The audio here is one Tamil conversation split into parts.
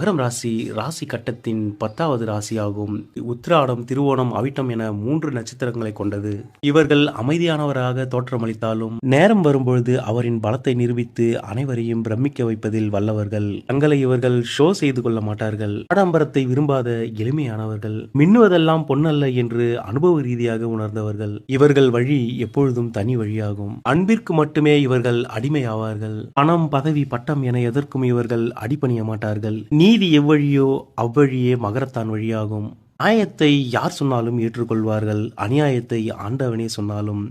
மகரம் ராசி ராசி கட்டத்தின் 10வது ராசியாகும். உத்திராடம், திருவோணம், அவிட்டம் என 3 நட்சத்திரங்களை கொண்டது. இவர்கள் அமைதியானவராக தோற்றமளித்தாலும் நேரம் வரும்பொழுது அவரின் பலத்தை நிரூபித்து அனைவரையும் பிரமிக்க வைப்பதில் வல்லவர்கள். தங்களை இவர்கள் ஷோ செய்து கொள்ள மாட்டார்கள். ஆடம்பரத்தை விரும்பாத எளிமையானவர்கள். மின்னுவதெல்லாம் பொன்னல்ல என்று அனுபவ ரீதியாக உணர்ந்தவர்கள். இவர்கள் வழி எப்பொழுதும் தனி வழியாகும். அன்பிற்கு மட்டுமே இவர்கள் அடிமையாவார்கள். பணம், பதவி, பட்டம் என எதற்கும் இவர்கள் அடிபணிய மாட்டார்கள். நீதி எவ்வழியோ அவ்வழியே மகரத்தான் வழியாகும். நியாயத்தை யார் சொன்னாலும் ஏற்றுக்கொள்வார்கள். அநியாயத்தை ஆண்டவனே சொன்னாலும்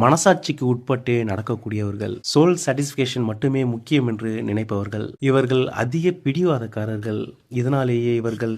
மனசாட்சிக்கு உட்பட்டே நடக்கக்கூடியவர்கள். சோல் சாட்டிஸ்ஃபேக்ஷன் மட்டுமே முக்கியம் என்று நினைப்பவர்கள். இவர்கள் அதிக பிடிவாதக்காரர்கள். இதனாலேயே இவர்கள்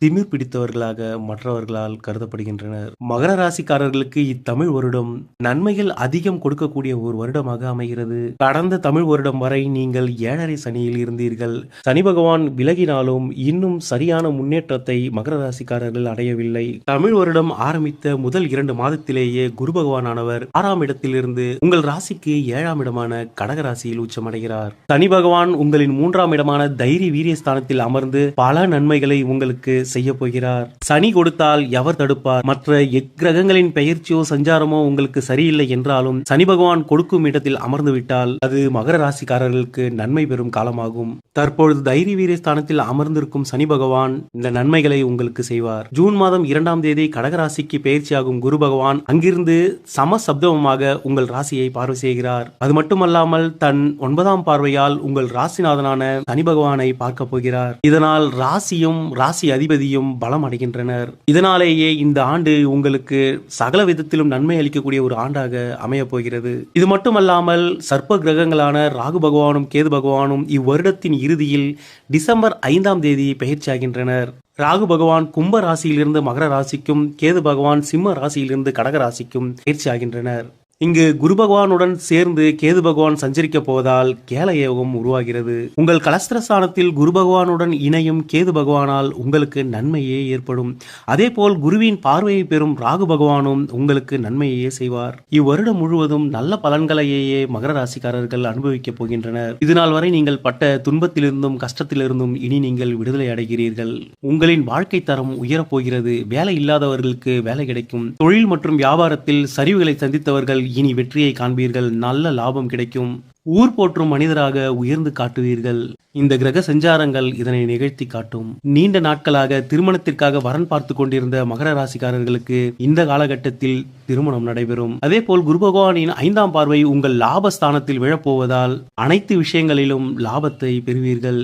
திமிர் பிடித்தவர்களாக மற்றவர்களால் கருதப்படுகின்றனர். மகர ராசிக்காரர்களுக்கு இத்தமிழ் வருடம் நன்மைகள் அதிகம் கொடுக்கக்கூடிய ஒரு வருடமாக அமைகிறது. கடந்த தமிழ் வருடம் வரை நீங்கள் 7.5 சனியில் இருந்தீர்கள். சனி பகவான் விலகினாலும் இன்னும் சரியான முன்னேற்றத்தை மகர ராசிக்காரர்கள் அடையவில்லை. தமிழ் வருடம் ஆரம்பித்த முதல் 2 மாதத்திலேயே குரு பகவானானவர் 6ஆம் இடத்திலிருந்து உங்கள் ராசிக்கு 7ஆம் இடமான கடக ராசியில் உச்சமடைகிறார். சனி பகவான் உங்களின் 3ஆம் இடமான தைரிய வீரியஸ்தானத்தில் அமர்ந்து பல நன்மைகளை உங்களுக்கு செய்ய போகிறார். சனி கொடுத்தால் எவர் தடுப்பார்? மற்ற எக்கிரகங்களின் பெயர்ச்சியோ சஞ்சாரமோ உங்களுக்கு சரியில்லை என்றாலும் சனி பகவான் கொடுக்கும் இடத்தில் அமர்ந்து விட்டால் அது மகர ராசிக்காரர்களுக்கு நன்மை பெறும் காலமாகும். தற்பொழுது தைரிய வீரிய ஸ்தானத்தில் அமர்ந்திருக்கும் சனி பகவான் இந்த நன்மைகளை உங்களுக்கு செய்வார். ஜூன் மாதம் 2ஆம் தேதி கடகராசிக்கு பயிற்சியாகும் குரு பகவான் அங்கிருந்து சமசப்தமாக உங்கள் ராசியை பார்வை செய்கிறார். அது மட்டுமல்லாமல் தன் 9ஆம் பார்வையால் உங்கள் ராசிநாதனான சனி பகவானை பார்க்க போகிறார். இதனால் ராசியும் ராசி அதிபதியும் பலம் அடைகின்றனர். இதனாலேயே இந்த ஆண்டு உங்களுக்கு சகல விதத்திலும் நன்மை அளிக்கக்கூடிய ஒரு ஆண்டாக அமைய போகிறது. இது மட்டுமல்லாமல் சர்ப்ப கிரகங்களான ராகு பகவானும் கேது பகவானும் இவ்வருடத்தின் இறுதியில் டிசம்பர் 5ஆம் தேதி பெயர்ச்சியாகின்றனர். ராகு பகவான் கும்ப ராசியிலிருந்து மகர ராசிக்கும், கேது பகவான் சிம்ம ராசியிலிருந்து கடக ராசிக்கும் பயிற்சியாகின்றனர். இங்கு குரு பகவானுடன் சேர்ந்து கேது பகவான் சஞ்சரிக்க போவதால் கேல யோகம் உருவாகிறது. உங்கள் கலஸ்திரஸ்தானத்தில் குரு பகவானுடன் இணையும் கேது பகவானால் உங்களுக்கு நன்மையே ஏற்படும். அதேபோல் குருவின் பார்வையை பெறும் ராகு பகவானும் உங்களுக்கு நன்மையே செய்வார். இவ்வருடம் முழுவதும் நல்ல பலன்களையே மகர ராசிக்காரர்கள் அனுபவிக்க போகின்றனர். இதுநாள் வரை நீங்கள் பட்ட துன்பத்திலிருந்தும் கஷ்டத்திலிருந்தும் இனி நீங்கள் விடுதலை அடைகிறீர்கள். உங்களின் வாழ்க்கை தரம் உயரப்போகிறது. வேலை இல்லாதவர்களுக்கு வேலை கிடைக்கும். தொழில் மற்றும் வியாபாரத்தில் சரிவுகளை சந்தித்தவர்கள் இனி வெற்றியை காண்பீர்கள். நல்ல லாபம் கிடைக்கும். ஊர் போற்றும் மனிதராக உயர்ந்து காட்டுவீர்கள். இந்த கிரக சஞ்சாரங்கள் இதனை நிகழ்த்தி காட்டும். நீண்ட நாட்களாக திருமணத்திற்காக வரன் பார்த்து கொண்டிருந்த மகர ராசிக்காரர்களுக்கு இந்த காலகட்டத்தில் திருமணம் நடைபெறும். அதே போல் குரு பகவானின் 5ஆம் பார்வை உங்கள் லாபஸ்தானத்தில் விழப்போவதால் அனைத்து விஷயங்களிலும் லாபத்தை பெறுவீர்கள்.